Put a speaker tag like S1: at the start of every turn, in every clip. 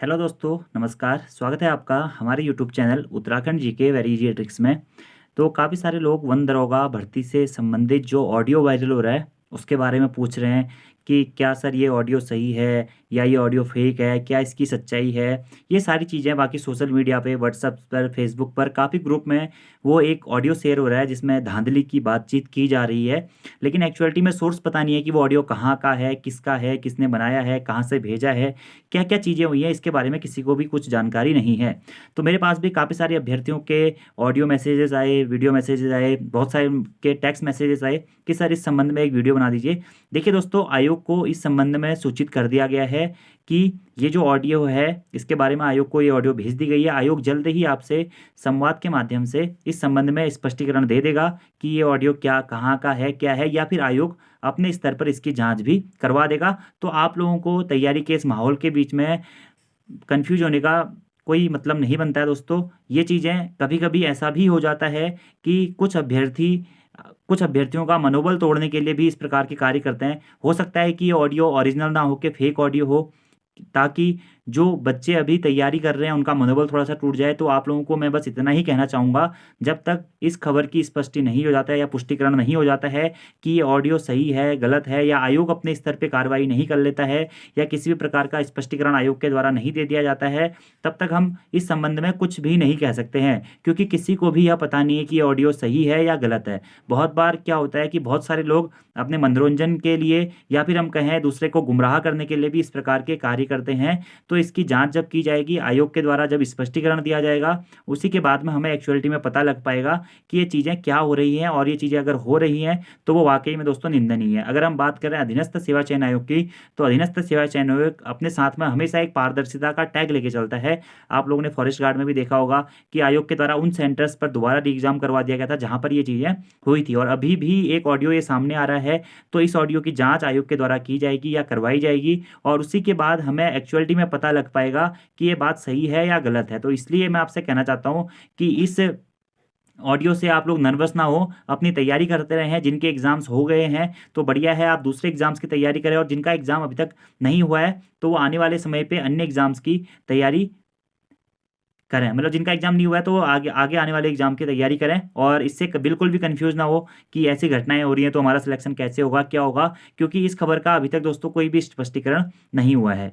S1: Hello दोस्तों, नमस्कार। स्वागत है आपका हमारे YouTube channel Uttarakhand GK very easy tricks में। तो काफ़ी सारे लोग वन दरोगा भर्ती से संबंधित जो ऑडियो वायरल हो रहा है उसके बारे में पूछ रहे हैं कि क्या सर ये ऑडियो सही है या ये ऑडियो फेक है, क्या इसकी सच्चाई है। ये सारी चीज़ें बाकी सोशल मीडिया पे, व्हाट्सएप पर, फेसबुक पर काफ़ी ग्रुप में वो एक ऑडियो शेयर हो रहा है जिसमें धांधली की बातचीत की जा रही है। लेकिन एक्चुअलिटी में सोर्स पता नहीं है कि वो ऑडियो कहाँ का है, किसने बनाया है, कहाँ से भेजा है, क्या क्या चीज़ें हुई हैं, इसके बारे में किसी को भी कुछ जानकारी नहीं है। तो मेरे पास भी काफ़ी सारे अभ्यर्थियों के ऑडियो मैसेजेस आए, वीडियो मैसेजेस आए, बहुत सारे के टेक्स्ट मैसेजेस आए कि सर इस संबंध में एक वीडियो बना दीजिए। देखिए दोस्तों, आयोग को इस संबंध में सूचित कर दिया गया है कि ये जो ऑडियो है इसके बारे में आयोग को ये ऑडियो भेज दी गई है। आयोग जल्द ही आपसे संवाद के माध्यम से इस संबंध में स्पष्टीकरण दे देगा कि ये ऑडियो क्या, कहाँ का है, क्या है, या फिर आयोग अपने स्तर पर इसकी जांच भी करवा देगा। तो आप लोगों को तैयारी के इस माहौल के बीच में कंफ्यूज होने का कोई मतलब नहीं बनता है दोस्तों। ये चीज़ें कभी कभी ऐसा भी हो जाता है कि कुछ अभ्यर्थियों का मनोबल तोड़ने के लिए भी इस प्रकार के कार्य करते हैं। हो सकता है कि ये ऑडियो ओरिजिनल ना हो के फेक ऑडियो हो, ताकि जो बच्चे अभी तैयारी कर रहे हैं उनका मनोबल थोड़ा-सा टूट जाए। तो आप लोगों को मैं बस इतना ही कहना चाहूँगा, जब तक इस खबर की स्पष्टि नहीं हो जाता है या पुष्टिकरण नहीं हो जाता है कि ये ऑडियो सही है, गलत है, या आयोग अपने स्तर पे कार्रवाई नहीं कर लेता है या किसी भी प्रकार का स्पष्टीकरण आयोग के द्वारा नहीं दे दिया जाता है, तब तक हम इस संबंध में कुछ भी नहीं कह सकते हैं। क्योंकि किसी को भी यह पता नहीं है कि ये ऑडियो सही है या गलत है। बहुत बार क्या होता है कि बहुत सारे लोग अपने मनोरंजन के लिए या फिर हम कहें दूसरे को गुमराह करने के लिए भी इस प्रकार के कार्य करते हैं। तो इसकी जांच जब की जाएगी, आयोग के द्वारा जब स्पष्टीकरण दिया जाएगा, उसी के बाद में हमें एक्चुअलिटी में पता लग पाएगा कि ये चीज़ें क्या हो रही हैं, और ये चीज़ें अगर हो रही हैं तो वो वाक़ई में दोस्तों निंदनीय है। अगर हम बात करें अधीनस्थ सेवा चयन आयोग की, तो अधीनस्थ सेवा चयन आयोग अपने साथ में हमेशा एक पारदर्शिता का टैग लेके चलता है। आप लोगों ने फॉरेस्ट गार्ड में भी देखा होगा कि आयोग के द्वारा उन सेंटर्स पर दोबारा री एग्ज़ाम करवा दिया गया था जहाँ पर ये चीज़ें हुई थी, और अभी भी एक ऑडियो ये सामने आ रहा है। तो इस ऑडियो की जाँच आयोग के द्वारा की जाएगी या करवाई जाएगी, और उसी के बाद हमें एक्चुअलिटी में पता लग पाएगा कि ये बात सही है या गलत है। तो इसलिए मैं आपसे कहना चाहता हूँ कि इस ऑडियो से आप लोग नर्वस ना हो, अपनी तैयारी करते रहें। जिनके एग्ज़ाम्स हो गए हैं तो बढ़िया है, आप दूसरे एग्ज़ाम्स की तैयारी करें, और जिनका एग्ज़ाम अभी तक नहीं हुआ है तो वो आने वाले समय पे अन्य एग्ज़ाम्स की तैयारी करें। मतलब जिनका एग्ज़ाम नहीं हुआ है तो वो आगे आगे आने वाले एग्ज़ाम की तैयारी करें, और इससे बिल्कुल भी कन्फ्यूज़ ना हो कि ऐसी घटनाएँ हो रही हैं तो हमारा सिलेक्शन कैसे होगा, क्या होगा? क्योंकि इस खबर का अभी तक दोस्तों कोई भी स्पष्टीकरण नहीं हुआ है।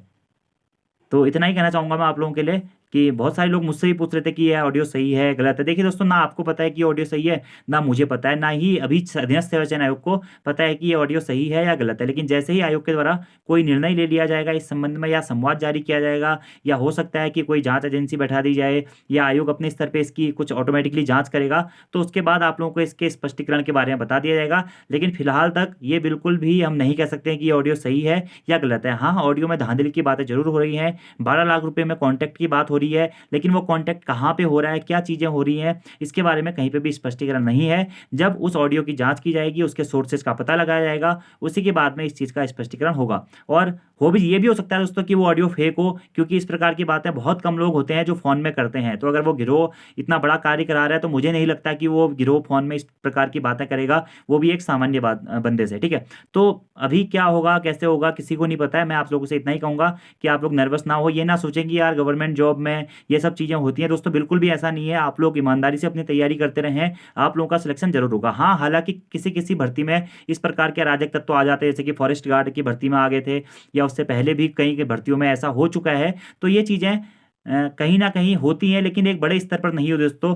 S1: तो इतना ही कहना चाहूँगा मैं आप लोगों के लिए कि बहुत सारे लोग मुझसे भी पूछ रहे थे कि ये ऑडियो सही है, गलत है। देखिए दोस्तों, ना आपको पता है कि ये ऑडियो सही है, ना मुझे पता है, ना ही अभी अधीनस्थ सेवा चयन आयोग को पता है कि ये ऑडियो सही है या गलत है। लेकिन जैसे ही आयोग के द्वारा कोई निर्णय ले लिया जाएगा इस संबंध में, या संवाद जारी किया जाएगा, या हो सकता है कि कोई जाँच एजेंसी बैठा दी जाए, या आयोग अपने स्तर पे इसकी कुछ ऑटोमेटिकली जाँच करेगा, तो उसके बाद आप लोगों को इसके स्पष्टीकरण के बारे में बता दिया जाएगा। लेकिन फिलहाल तक ये बिल्कुल भी हम नहीं कह सकते हैं कि ये ऑडियो सही है या गलत है। हाँ, ऑडियो में धांधली की बातें ज़रूर हो रही हैं, 12 लाख रुपए में कॉन्टैक्ट की बात हो रही है, लेकिन वो कॉन्टैक्ट कहाँ पे हो रहा है, क्या चीज़ें हो रही हैं, इसके बारे में कहीं पे भी स्पष्टीकरण नहीं है। जब उस ऑडियो की जाँच की जाएगी, उसके सोर्सेज़ का पता लगाया जाएगा, उसी के बाद में इस चीज़ का स्पष्टीकरण होगा। और ये भी हो सकता है दोस्तों कि वो ऑडियो फेक हो, क्योंकि इस प्रकार की बातें बहुत कम लोग होते हैं जो फ़ोन में करते हैं। तो अगर वो गिरोह इतना बड़ा कार्य करा रहा है तो मुझे नहीं लगता कि वो गिरोह फ़ोन में इस प्रकार की बातें करेगा, वो भी एक सामान्य बंदे से, ठीक है? तो अभी क्या होगा, कैसे होगा, किसी को नहीं पता है। मैं आप लोगों से इतना ही कहूँगा कि आप लोग नर्वस ना हो, ये ना सोचें कि यार गवर्नमेंट जॉब में ये सब चीज़ें होती हैं। दोस्तों बिल्कुल भी ऐसा नहीं है, आप लोग ईमानदारी से अपनी तैयारी करते रहें, आप लोगों का सिलेक्शन ज़रूर होगा। हाँ, हालाँकि किसी-किसी भर्ती में इस प्रकार के अराजक तत्व आ जाते हैं, जैसे कि फॉरेस्ट गार्ड की भर्ती में आ गए थे, या उससे पहले भी कई की भर्तियों में ऐसा हो चुका है। तो ये चीज़ें कहीं न कहीं होती हैं, लेकिन एक बड़े स्तर पर नहीं हो दोस्तों।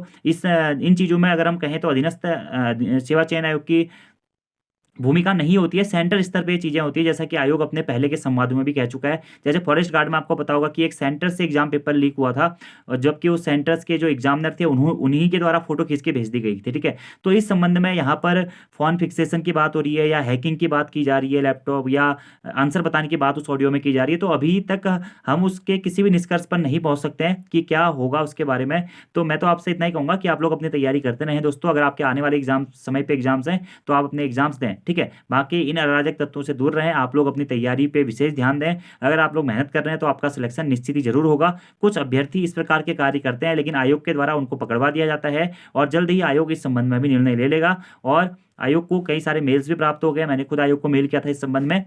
S1: इन चीज़ों में अगर हम कहें तो अधीनस्थ सेवा चयन आयोग की भूमिका नहीं होती है, सेंटर स्तर पे ये चीज़ें होती है, जैसा कि आयोग अपने पहले के संवादों में भी कह चुका है। जैसे फॉरेस्ट गार्ड में आपको पता होगा कि एक सेंटर से एग्ज़ाम पेपर लीक हुआ था, और जबकि उस सेंटर्स के जो एग्ज़ामिनर थे उन्हीं के द्वारा फ़ोटो खींच के भेज दी गई थी, ठीक है? तो इस संबंध में यहाँ पर फ़ोन फिक्सेशन की बात हो रही है, या हैकिंग की बात की जा रही है, लैपटॉप या आंसर बताने की बात उस ऑडियो में की जा रही है, तो अभी तक हम उसके किसी भी निष्कर्ष पर नहीं पहुँच सकते हैं कि क्या होगा उसके बारे में। तो मैं तो आपसे इतना ही कहूँगा कि आप लोग अपनी तैयारी करते रहें दोस्तों। अगर आपके आने वाले एग्ज़ाम समय पे एग्ज़ाम्स हैं, तो आप अपने एग्ज़ाम्स दें, ठीक है? बाकी इन अराजक तत्वों से दूर रहें, आप लोग अपनी तैयारी पे विशेष ध्यान दें। अगर आप लोग मेहनत कर रहे हैं तो आपका सिलेक्शन निश्चित ही ज़रूर होगा। कुछ अभ्यर्थी इस प्रकार के कार्य करते हैं, लेकिन आयोग के द्वारा उनको पकड़वा दिया जाता है, और जल्द ही आयोग इस संबंध में भी निर्णय ले लेगा। और आयोग को कई सारे मेल्स भी प्राप्त हो गए, मैंने खुद आयोग को मेल किया था इस संबंध में,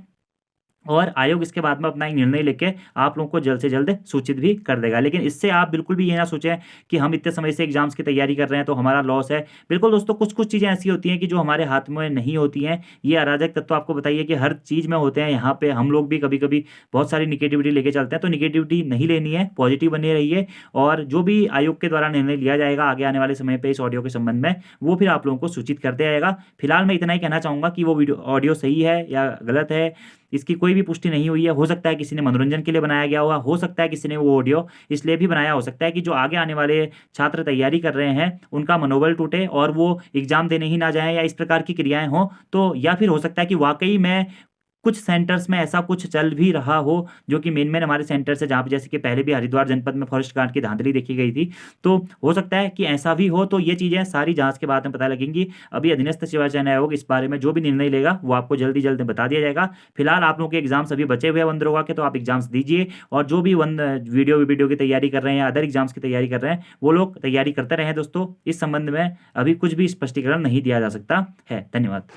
S1: और आयोग इसके बाद में अपना एक निर्णय लेके आप लोगों को जल्द से जल्द सूचित भी कर देगा। लेकिन इससे आप बिल्कुल भी ये ना सोचें कि हम इतने समय से एग्जाम्स की तैयारी कर रहे हैं तो हमारा लॉस है। बिल्कुल दोस्तों, कुछ कुछ चीज़ें ऐसी होती हैं कि जो हमारे हाथ में नहीं होती हैं। ये अराजक तत्व आपको बताइए कि हर चीज़ में होते हैं। यहाँ पे हम लोग भी कभी कभी बहुत सारी निगेटिविटी लेके चलते हैं, तो निगेटिविटी नहीं लेनी है, पॉजिटिव बने रहिए। और जो भी आयोग के द्वारा निर्णय लिया जाएगा आगे आने वाले समय पर इस ऑडियो के संबंध में, वो फिर आप लोगों को सूचित करते जाएगा। फिलहाल मैं इतना ही कहना चाहूँगा कि वो वीडियो ऑडियो सही है या गलत है, इसकी कोई भी पुष्टि नहीं हुई है। हो सकता है किसी ने मनोरंजन के लिए बनाया गया होगा, हो सकता है किसी ने वो ऑडियो इसलिए भी बनाया हो सकता है कि जो आगे आने वाले छात्र तैयारी कर रहे हैं उनका मनोबल टूटे और वो एग्जाम देने ही ना जाएं या इस प्रकार की क्रियाएं हों। तो या फिर हो सकता है कि वाकई में कुछ सेंटर्स में ऐसा कुछ चल भी रहा हो जो कि मेन हमारे सेंटर से, जहाँ पे जैसे कि पहले भी हरिद्वार जनपद में फॉरेस्ट गार्ड की धांधली देखी गई थी, तो हो सकता है कि ऐसा भी हो। तो ये चीज़ें सारी जांच के बाद में पता लगेंगी। अभी अधीनस्थ सेवा चयन आयोग इस बारे में जो भी निर्णय लेगा वो आपको जल्दी जल्द बता दिया जाएगा। फिलहाल आप लोगों के एग्जाम्स अभी बचे हुए हैं वन दरोगा के, तो आप एग्जाम्स दीजिए। और जो भी वन वीडियो की तैयारी कर रहे हैं या अदर एग्जाम्स की तैयारी कर रहे हैं वो लोग तैयारी करते रहें दोस्तों। इस संबंध में अभी कुछ भी स्पष्टीकरण नहीं दिया जा सकता है। धन्यवाद।